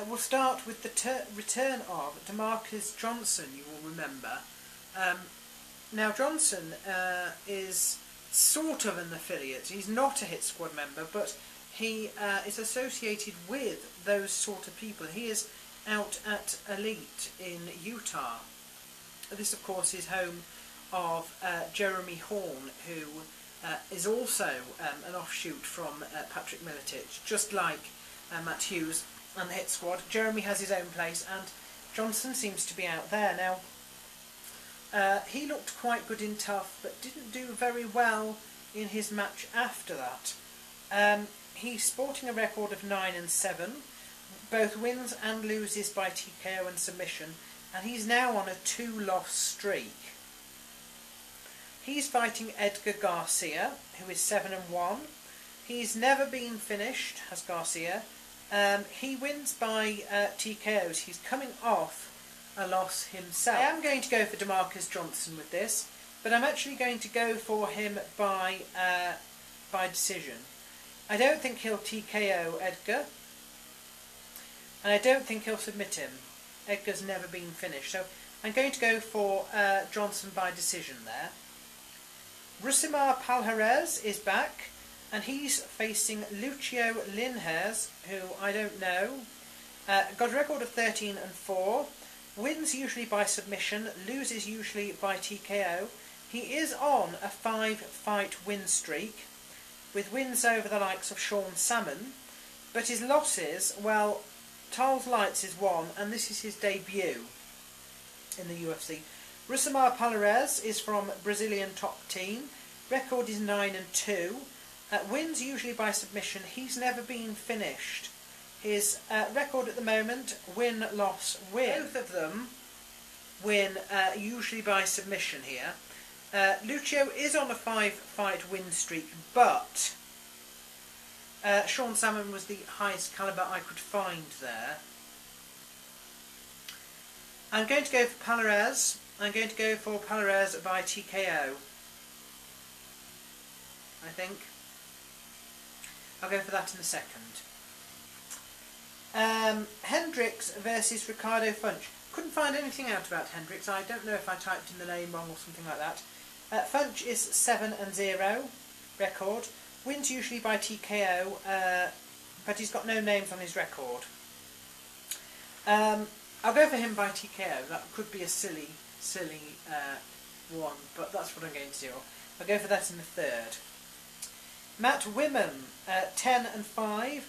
We'll start with the return of DeMarcus Johnson, you will remember. Now Johnson is sort of an affiliate. He's not a hit squad member, but he is associated with those sort of people. He is out at Elite in Utah. This, of course, is home of Jeremy Horn, who is also an offshoot from Patrick Miletich, just like Matt Hughes and the hit squad. Jeremy has his own place, and Johnson seems to be out there now. He looked quite good in tough, but didn't do very well in his match after that. He's sporting a record of 9-7, both wins and loses by TKO and submission, and he's now on a 2-loss streak. He's fighting Edgar Garcia, who is 7-1. He's never been finished, has Garcia. He wins by TKOs. He's coming off a loss himself. I am going to go for DeMarcus Johnson with this, but I'm actually going to go for him by decision. I don't think he'll TKO Edgar, and I don't think he'll submit him. Edgar's never been finished, so I'm going to go for Johnson by decision there. Rusimar Palhares is back, and he's facing Lucio Linhares, who I don't know. Got a record of 13-4. Wins usually by submission, loses usually by TKO. He is on a 5-fight win streak, with wins over the likes of Sean Salmon, but his losses, well, Charles Lights is one, and this is his debut in the UFC. Rusimar Palhares is from Brazilian top team. Record is 9-2. Wins usually by submission. He's never been finished. His record at the moment, win, loss, win. Both of them win usually by submission here. Lucio is on a 5-fight win streak, but Sean Salmon was the highest calibre I could find there. I'm going to go for Palhares. I'm going to go for Palhares by TKO, I think. I'll go for that in a second. Hendricks versus Ricardo Funch. Couldn't find anything out about Hendricks. I don't know if I typed in the name wrong or something like that. Funch is 7-0 record. Wins usually by TKO, but he's got no names on his record. I'll go for him by TKO. That could be a silly one, but that's what I'm going to do. I'll go for that in the third. Matt Wiman, 10-5,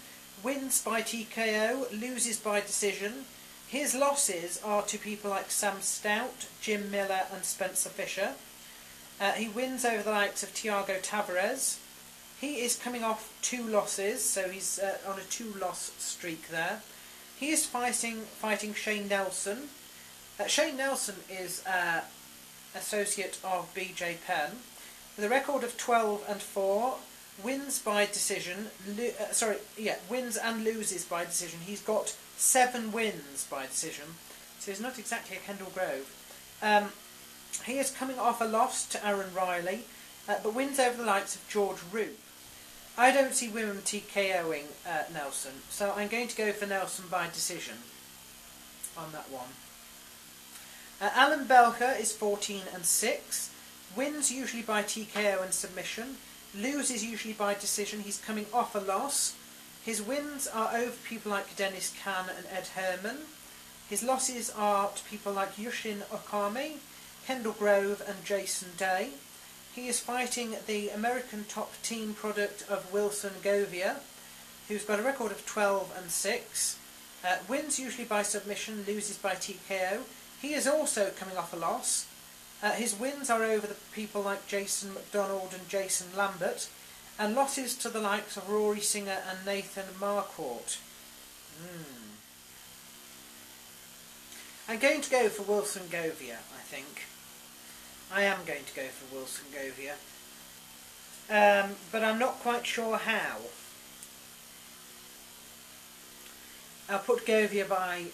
wins by TKO, loses by decision. His losses are to people like Sam Stout, Jim Miller and Spencer Fisher. He wins over the likes of Thiago Tavares. He is coming off 2 losses, so he's on a 2-loss streak there. He is fighting Shane Nelson. Shane Nelson is associate of BJ Penn, with a record of 12-4. Wins by decision. Wins and loses by decision. He's got 7 wins by decision, so he's not exactly a Kendall Grove. He is coming off a loss to Aaron Riley, but wins over the likes of George Roop. I don't see women TKOing Nelson, so I'm going to go for Nelson by decision on that one. Alan Belcher is 14-6, wins usually by TKO and submission, loses usually by decision. He's coming off a loss. His wins are over people like Dennis Can and Ed Herman. His losses are to people like Yushin Okami, Kendall Grove and Jason Day. He is fighting the American top team product of Wilson Govia, who's got a record of 12-6. Wins usually by submission, loses by TKO. He is also coming off a loss. His wins are over the people like Jason McDonald and Jason Lambert, and losses to the likes of Rory Singer and Nathan Marquardt. I'm going to go for Wilson Govia, I think. I am going to go for Wilson Govia, but I'm not quite sure how. I'll put Govia by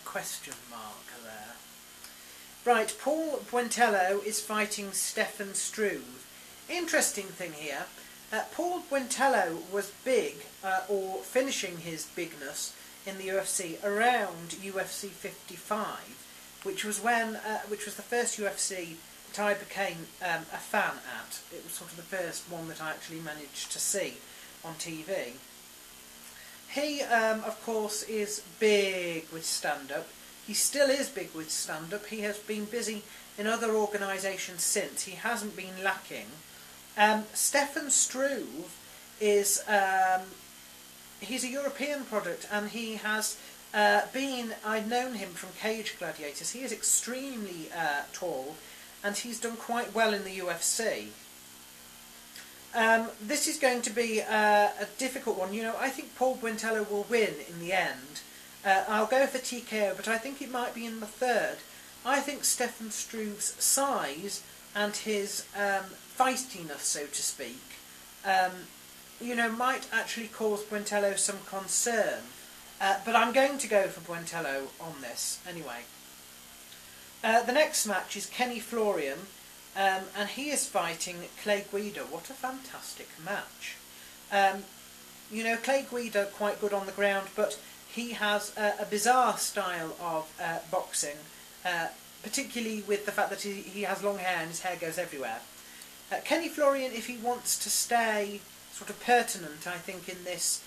question mark there. Right, Paul Buentello is fighting Stefan Struve. Interesting thing here, Paul Buentello was big, or finishing his bigness, in the UFC around UFC 55, which was the first UFC that I became a fan at. It was sort of the first one that I actually managed to see on TV. He, of course, is big with stand-up. He still is big with stand-up. He has been busy in other organisations since. He hasn't been lacking. Stefan Struve is... he's a European product, and he has I've known him from Cage Gladiators. He is extremely tall, and he's done quite well in the UFC. This is going to be a difficult one. You know, I think Paul Buentello will win in the end. I'll go for TKO, but I think it might be in the third. I think Stefan Struve's size and his feistiness, so to speak, you know, might actually cause Buentello some concern. But I'm going to go for Buentello on this anyway. The next match is Kenny Florian, and he is fighting Clay Guida. What a fantastic match. You know, Clay Guida quite good on the ground, but he has a bizarre style of boxing, particularly with the fact that he has long hair and his hair goes everywhere. Kenny Florian, if he wants to stay sort of pertinent, I think, in this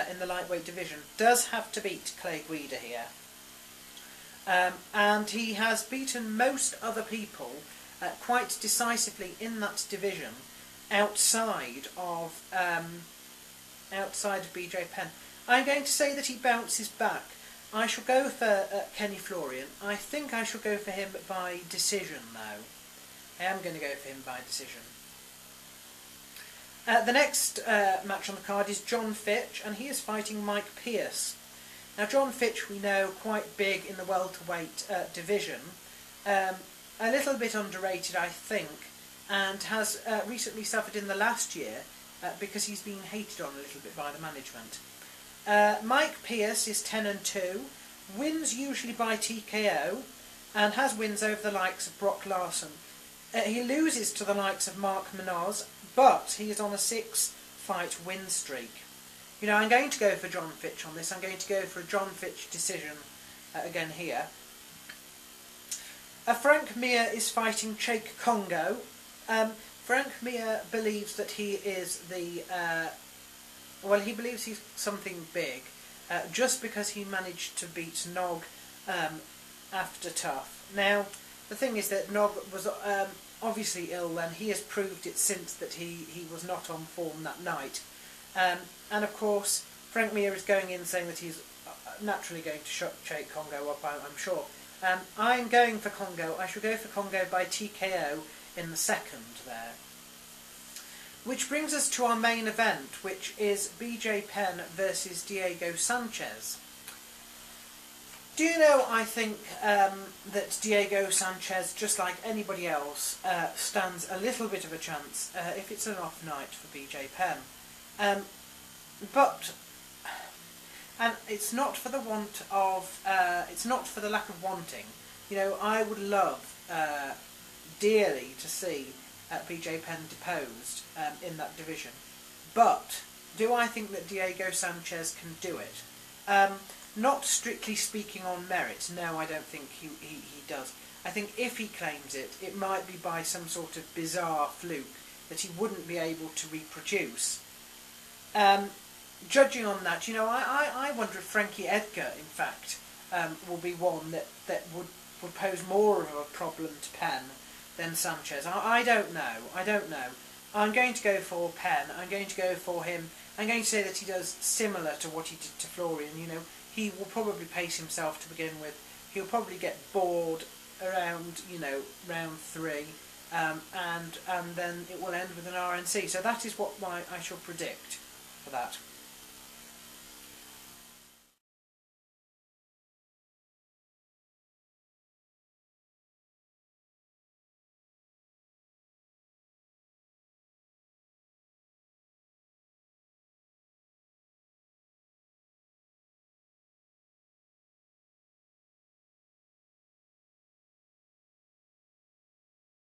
in the lightweight division, does have to beat Clay Guida here. And he has beaten most other people quite decisively in that division outside of BJ Penn. I'm going to say that he bounces back. I shall go for Kenny Florian. I think I shall go for him by decision, though. I am going to go for him by decision. The next match on the card is John Fitch, and he is fighting Mike Pierce. Now, John Fitch, we know, quite big in the welterweight division. A little bit underrated, I think, and has recently suffered in the last year because he's been hated on a little bit by the management. Mike Pierce is 10-2, wins usually by TKO, and has wins over the likes of Brock Larson. He loses to the likes of Mark Munoz, but he is on a 6-fight win streak. You know, I'm going to go for John Fitch on this. I'm going to go for a John Fitch decision again here. Frank Mir is fighting Jake Kongo. Frank Mir believes that he is the... well, he believes he's something big, just because he managed to beat Nog after Tough. Now, the thing is that Nog was obviously ill, and he has proved it since that he was not on form that night. And of course, Frank Mir is going in saying that he's naturally going to shut Jake Kongo up, I'm sure. I'm going for Kongo. I shall go for Kongo by TKO in the second there. Which brings us to our main event, which is BJ Penn versus Diego Sanchez. Do you know, I think that Diego Sanchez, just like anybody else, stands a little bit of a chance if it's an off night for BJ Penn. But, and it's not for the want of, it's not for the lack of wanting. You know, I would love dearly to see BJ Penn deposed in that division. But do I think that Diego Sanchez can do it? Not strictly speaking on merit, no, I don't think he does. I think if he claims it, it might be by some sort of bizarre fluke that he wouldn't be able to reproduce. Judging on that, you know, I wonder if Frankie Edgar, in fact, will be one that would pose more of a problem to Penn than Sanchez. I don't know. I'm going to go for Penn. I'm going to go for him. I'm going to say that he does similar to what he did to Florian. You know, he will probably pace himself to begin with. He'll probably get bored around, you know, round 3, and then it will end with an RNC. So that is what I shall predict for that.